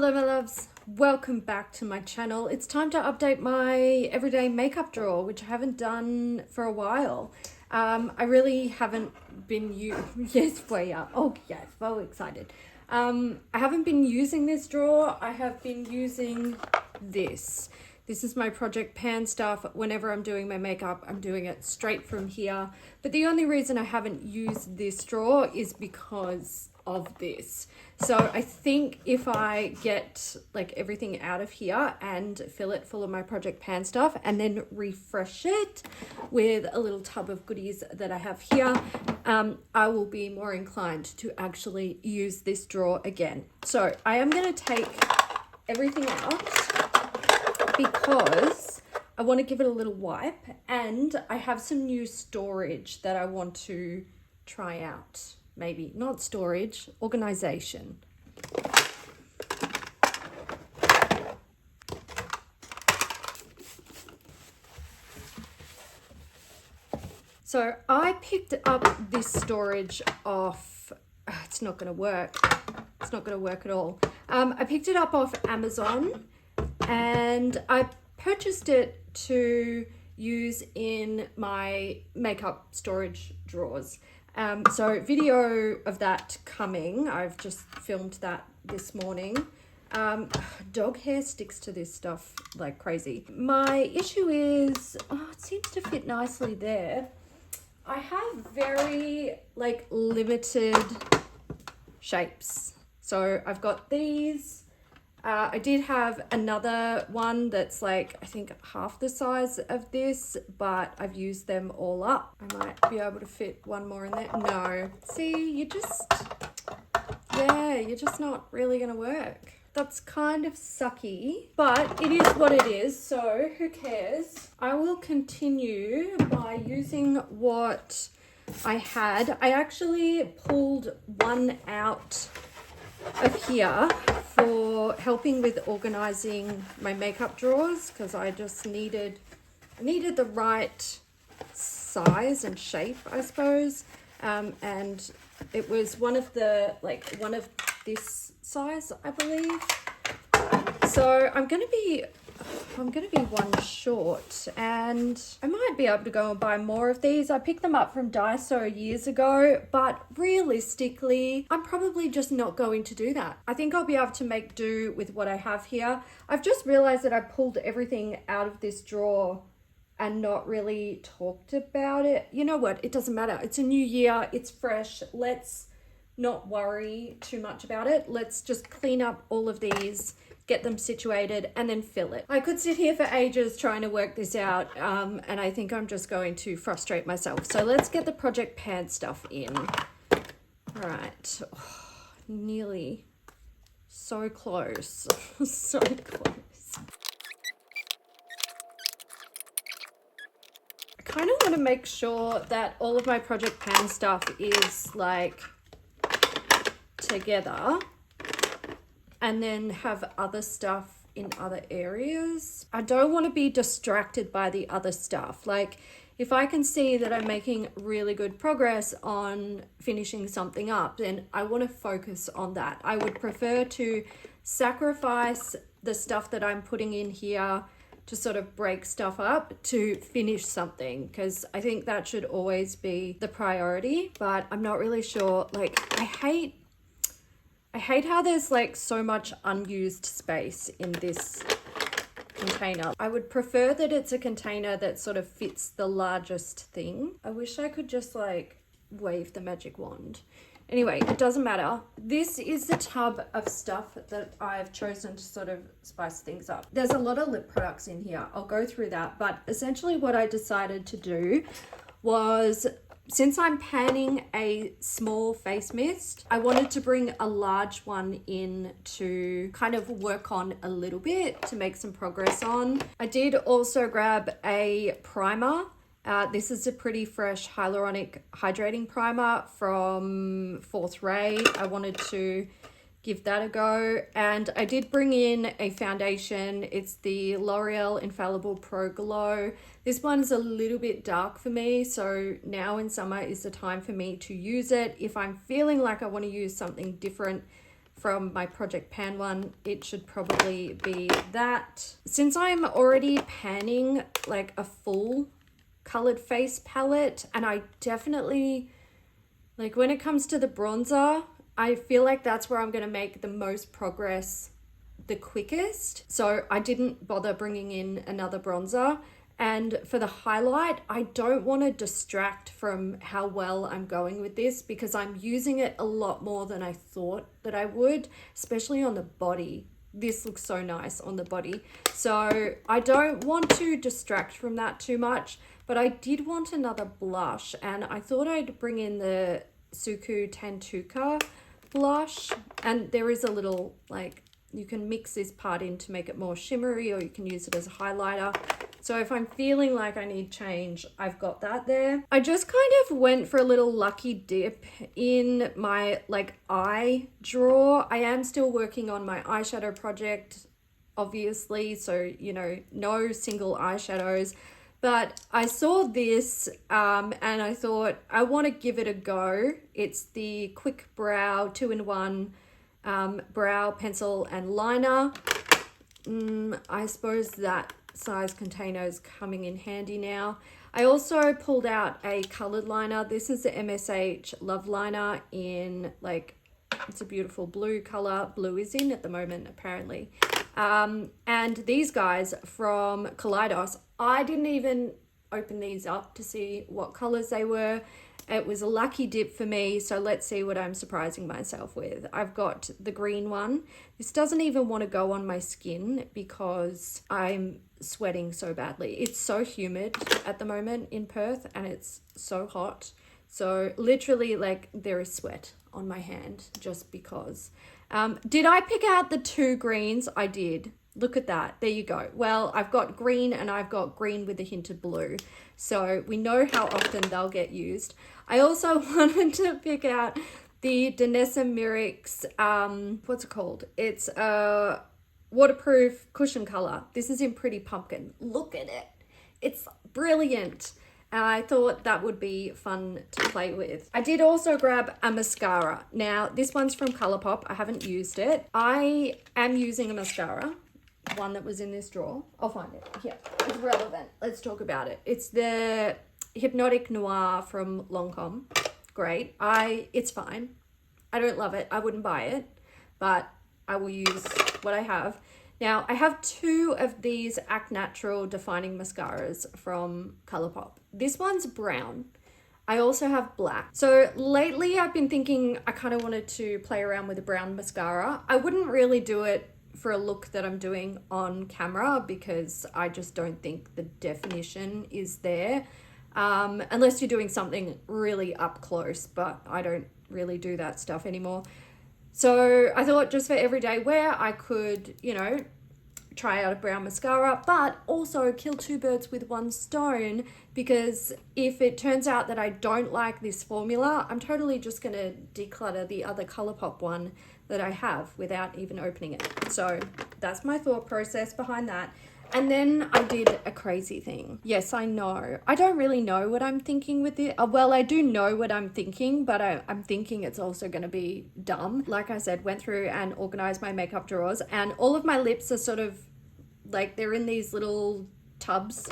Hello my loves, welcome back to my channel. It's time to update my everyday makeup drawer, which I haven't done for a while. I really haven't been yes, we are. Oh yes, so excited. I haven't been using this drawer. I have been using this. This is my Project Pan stuff. Whenever I'm doing my makeup, I'm doing it straight from here. But the only reason I haven't used this drawer is because of this. So I think if I get like everything out of here and fill it full of my Project Pan stuff and then refresh it with a little tub of goodies that I have here, I will be more inclined to actually use this drawer again. So I am going to take everything out because I want to give it a little wipe, and I have some new storage that I want to try out. Maybe not storage, organization. So I picked up this storage off, it's not going to work. It's not going to work at all. I picked it up off Amazon and I purchased it to use in my makeup storage drawers. So video of that coming. I've just filmed that this morning. Dog hair sticks to this stuff like crazy. My issue is, it seems to fit nicely there. I have very like limited shapes. So I've got these. I did have another one that's like, I think half the size of this, but I've used them all up. I might be able to fit one more in there. No. See, you're just not really gonna work. That's kind of sucky, but it is what it is, so who cares? I will continue by using what I had. I actually pulled one out of here for helping with organizing my makeup drawers because I just needed the right size and shape, I suppose, and it was one of this size, I believe. So I'm gonna be one short, and I might be able to go and buy more of these. I picked them up from Daiso years ago, but realistically, I'm probably just not going to do that. I think I'll be able to make do with what I have here. I've just realized that I pulled everything out of this drawer and not really talked about it. You know what? It doesn't matter. It's a new year. It's fresh. Let's not worry too much about it. Let's just clean up all of these, get them situated, and then fill it. I could sit here for ages trying to work this out, and I think I'm just going to frustrate myself. So let's get the Project Pan stuff in. All right. Oh, nearly. So close. So close. I kind of want to make sure that all of my Project Pan stuff is like together, and then have other stuff in other areas. I don't want to be distracted by the other stuff. Like if I can see that I'm making really good progress on finishing something up, then I want to focus on that. I would prefer to sacrifice the stuff that I'm putting in here to sort of break stuff up to finish something, because I think that should always be the priority. But I'm not really sure. Like I hate how there's like so much unused space in this container. I would prefer that it's a container that sort of fits the largest thing. I wish I could just like wave the magic wand. Anyway, it doesn't matter. This is the tub of stuff that I've chosen to sort of spice things up. There's a lot of lip products in here. I'll go through that. But essentially what I decided to do was, since I'm panning a small face mist, I wanted to bring a large one in to kind of work on a little bit, to make some progress on. I did also grab a primer. This is a pretty fresh hyaluronic hydrating primer from Fourth Ray. I wanted to give that a go. And I did bring in a foundation. It's the L'Oreal Infallible Pro Glow. This one's a little bit dark for me, so now in summer is the time for me to use it. If I'm feeling like I want to use something different from my Project Pan one, it should probably be that. Since I'm already panning like a full colored face palette, and I definitely, like when it comes to the bronzer, I feel like that's where I'm going to make the most progress the quickest. So I didn't bother bringing in another bronzer. And for the highlight, I don't want to distract from how well I'm going with this, because I'm using it a lot more than I thought that I would, especially on the body. This looks so nice on the body. So I don't want to distract from that too much, but I did want another blush, and I thought I'd bring in the Suku Tantuka blush. And there is a little, like, you can mix this part in to make it more shimmery, or you can use it as a highlighter. So if I'm feeling like I need change, I've got that there. I just kind of went for a little lucky dip in my like eye drawer. I am still working on my eyeshadow project, obviously. So, you know, no single eyeshadows. But I saw this and I thought I want to give it a go. It's the Quick Brow 2-in-1 brow pencil and liner. I suppose that size container is coming in handy now. I also pulled out a colored liner. This is the MSH Love Liner in like, it's a beautiful blue color. Blue is in at the moment apparently. And these guys from Kaleidos, I didn't even open these up to see what colors they were. It was a lucky dip for me, so let's see what I'm surprising myself with. I've got the green one. This doesn't even want to go on my skin because I'm sweating so badly. It's so humid at the moment in Perth, and it's so hot. So literally, like, there is sweat on my hand just because. Did I pick out the 2 greens? I did. Look at that. There you go. Well, I've got green and I've got green with a hint of blue. So we know how often they'll get used. I also wanted to pick out the Danessa Myricks, what's it called? It's a waterproof cushion color. This is in Pretty Pumpkin. Look at it. It's brilliant. And I thought that would be fun to play with. I did also grab a mascara. Now, this one's from Colourpop. I haven't used it. I am using a mascara. One that was in this drawer. I'll find it. Here, it's relevant. Let's talk about it. It's the Hypnotic Noir from Lancome. Great. It's fine. I don't love it. I wouldn't buy it, but I will use what I have. Now, I have 2 of these Act Natural defining mascaras from Colourpop. This one's brown. I also have black. So lately I've been thinking I kind of wanted to play around with a brown mascara. I wouldn't really do it for a look that I'm doing on camera because I just don't think the definition is there. Unless you're doing something really up close, but I don't really do that stuff anymore. So I thought just for everyday wear, I could, you know, try out a brown mascara, but also kill 2 birds with 1 stone, because if it turns out that I don't like this formula, I'm totally just going to declutter the other Colourpop one that I have without even opening it. So that's my thought process behind that. And then I did a crazy thing. Yes, I know. I don't really know what I'm thinking with it. Well, I do know what I'm thinking, but I'm thinking it's also going to be dumb. Like I said, went through and organized my makeup drawers, and all of my lips are sort of like, they're in these little tubs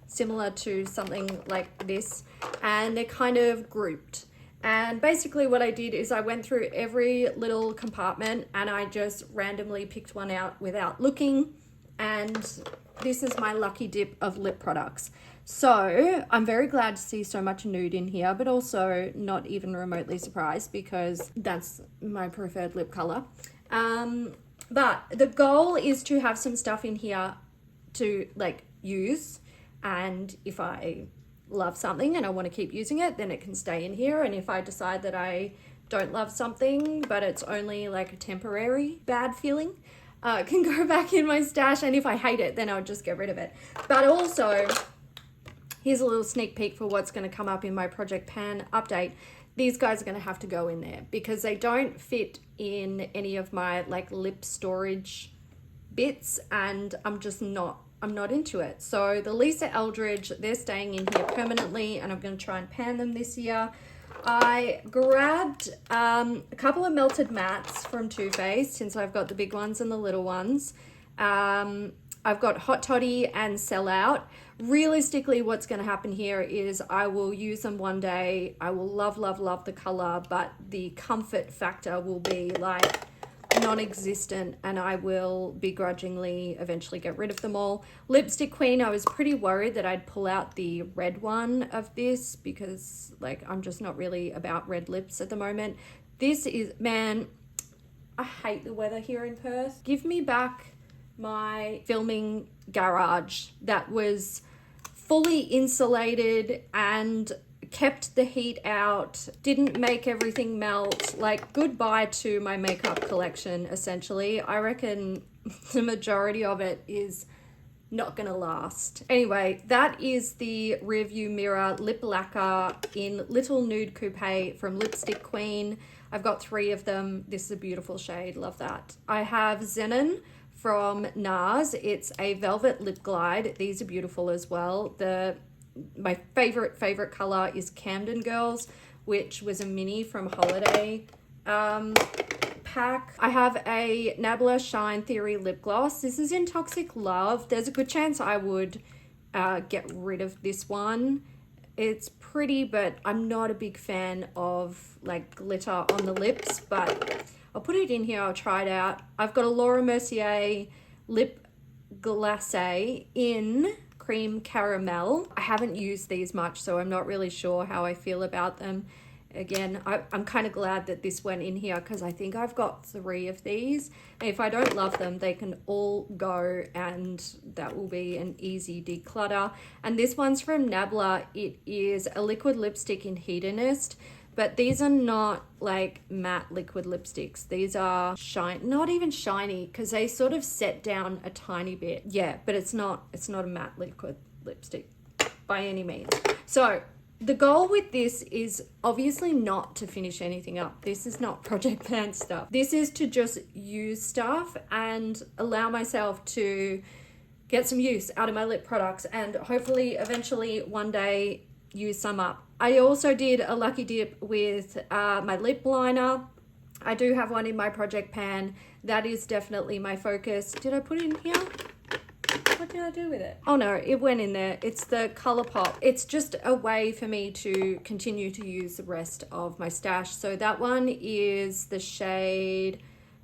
similar to something like this, and they're kind of grouped. And basically what I did is I went through every little compartment and I just randomly picked one out without looking, and this is my lucky dip of lip products. So I'm very glad to see so much nude in here, but also not even remotely surprised because that's my preferred lip color. But the goal is to have some stuff in here to like use, and if I love something and I want to keep using it, then it can stay in here. And if I decide that I don't love something but it's only like a temporary bad feeling, it can go back in my stash, and if I hate it, then I'll just get rid of it. But also, here's a little sneak peek for what's going to come up in my Project Pan update. These guys are going to have to go in there because they don't fit in any of my like lip storage bits, and I'm not into it. So the Lisa Eldridge, they're staying in here permanently, and I'm going to try and pan them this year. I grabbed a couple of melted mattes from Too Faced since I've got the big ones and the little ones. I've got Hot Toddy and Sell Out. Realistically, what's going to happen here is I will use them one day. I will love, love, love the color, but the comfort factor will be like non-existent, and I will begrudgingly eventually get rid of them all. Lipstick Queen, I was pretty worried that I'd pull out the red one of this because like I'm just not really about red lips at the moment. This is, man, I hate the weather here in Perth. Give me back my filming garage that was fully insulated and kept the heat out, didn't make everything melt. Like, goodbye to my makeup collection, essentially. I reckon the majority of it is not gonna last. Anyway, that is the rearview mirror lip lacquer in Little Nude Coupe from Lipstick Queen. I've got 3 of them. This is a beautiful shade, love that. I have Zenon from NARS. It's a velvet lip glide. These are beautiful as well. My favorite color is Camden Girls, which was a mini from Holiday pack. I have a Nabla Shine Theory lip gloss. This is in Toxic Love. There's a good chance I would get rid of this one. It's pretty, but I'm not a big fan of like glitter on the lips, but I'll put it in here. I'll try it out. I've got a Laura Mercier lip glacé in Cream Caramel. I haven't used these much, so I'm not really sure how I feel about them. Again, I'm kind of glad that this went in here because I think I've got 3 of these. And if I don't love them, they can all go, and that will be an easy declutter. And this one's from Nabla. It is a liquid lipstick in Hedonist, but these are not like matte liquid lipsticks. These are not even shiny, because they sort of set down a tiny bit. Yeah, but it's not a matte liquid lipstick by any means. So the goal with this is obviously not to finish anything up. This is not project plan stuff. This is to just use stuff and allow myself to get some use out of my lip products, and hopefully eventually one day use some up. I also did a lucky dip with my lip liner. I do have one in my project pan. That is definitely my focus. Did I put it in here? What did I do with it? Oh no, it went in there. It's the ColourPop. It's just a way for me to continue to use the rest of my stash. So that one is the shade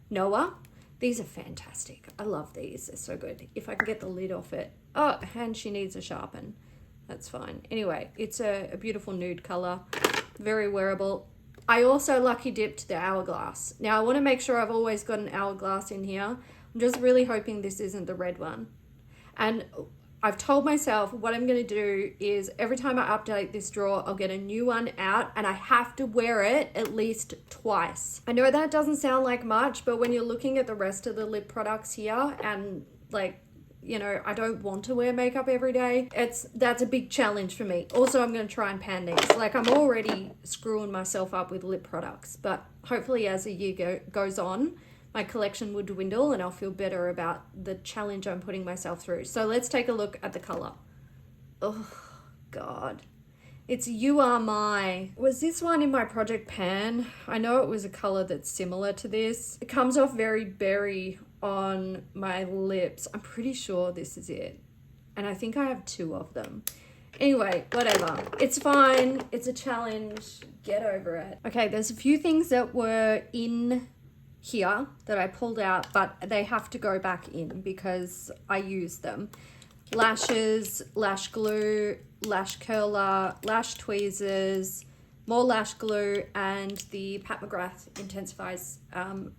Noah. These are fantastic. I love these. They're so good. If I can get the lid off it. Oh, and she needs a sharpen. That's fine. Anyway, it's a beautiful nude color. Very wearable. I also lucky dipped the Hourglass. Now I want to make sure I've always got an Hourglass in here. I'm just really hoping this isn't the red one. And I've told myself what I'm going to do is every time I update this drawer, I'll get a new one out, and I have to wear it at least twice. I know that doesn't sound like much, but when you're looking at the rest of the lip products here, and like, you know, I don't want to wear makeup every day, that's a big challenge for me. Also, I'm going to try and pan these. Like, I'm already screwing myself up with lip products, but hopefully as the year goes on, my collection will dwindle and I'll feel better about the challenge I'm putting myself through. So let's take a look at the color. Oh God, it's You Are My. Was this one in my project pan? I know it was a color that's similar to this. It comes off very berry on my lips. I'm pretty sure this is it, and I think I have 2 of them. Anyway, whatever, it's fine. It's a challenge. Get over it. Okay, there's a few things that were in here that I pulled out, but they have to go back in because I used them. Lashes, lash glue, lash curler, lash tweezers, more lash glue, and the Pat McGrath Intensifies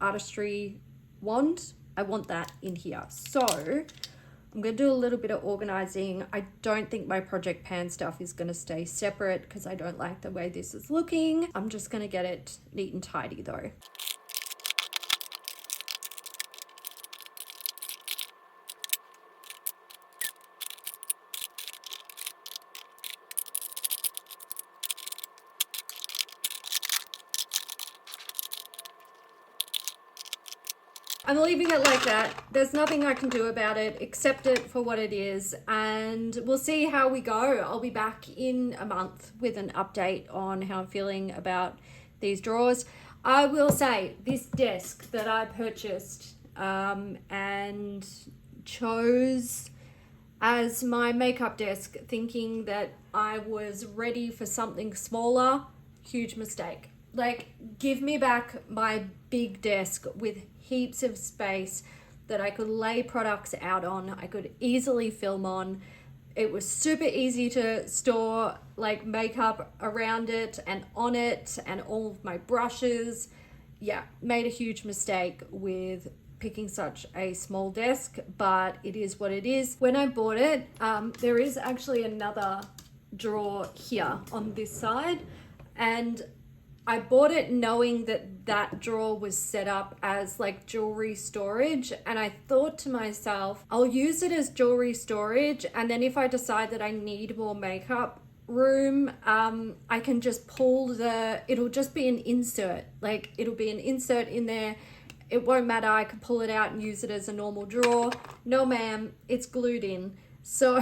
Artistry wand. I want that in here. So I'm going to do a little bit of organizing. I don't think my project pan stuff is going to stay separate because I don't like the way this is looking. I'm just going to get it neat and tidy though. I'm leaving it like that. There's nothing I can do about it. Accept it for what it is, and we'll see how we go. I'll be back in a month with an update on how I'm feeling about these drawers. I will say this desk that I purchased and chose as my makeup desk, thinking that I was ready for something smaller, huge mistake. Like, give me back my big desk with heaps of space that I could lay products out on, I could easily film on. It was super easy to store like makeup around it and on it and all of my brushes. Yeah, made a huge mistake with picking such a small desk, but it is what it is. When I bought it, there is actually another drawer here on this side, and I bought it knowing that that drawer was set up as like jewelry storage, and I thought to myself, I'll use it as jewelry storage, and then if I decide that I need more makeup room, I can just pull it'll just be an insert, like it'll be an insert in there. It won't matter, I can pull it out and use it as a normal drawer. No ma'am, it's glued in. So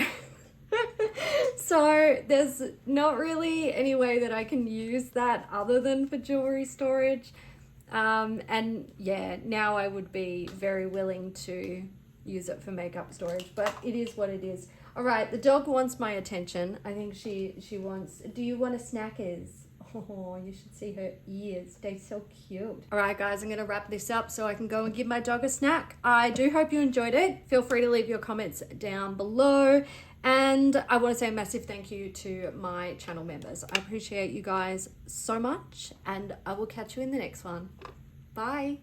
so there's not really any way that I can use that other than for jewelry storage. And yeah, now I would be very willing to use it for makeup storage, but it is what it is. All right, the dog wants my attention. I think she wants, do you want a Snackers? Oh, you should see her ears. They're so cute. All right, guys, I'm going to wrap this up so I can go and give my dog a snack. I do hope you enjoyed it. Feel free to leave your comments down below. And I want to say a massive thank you to my channel members. I appreciate you guys so much, and I will catch you in the next one. Bye.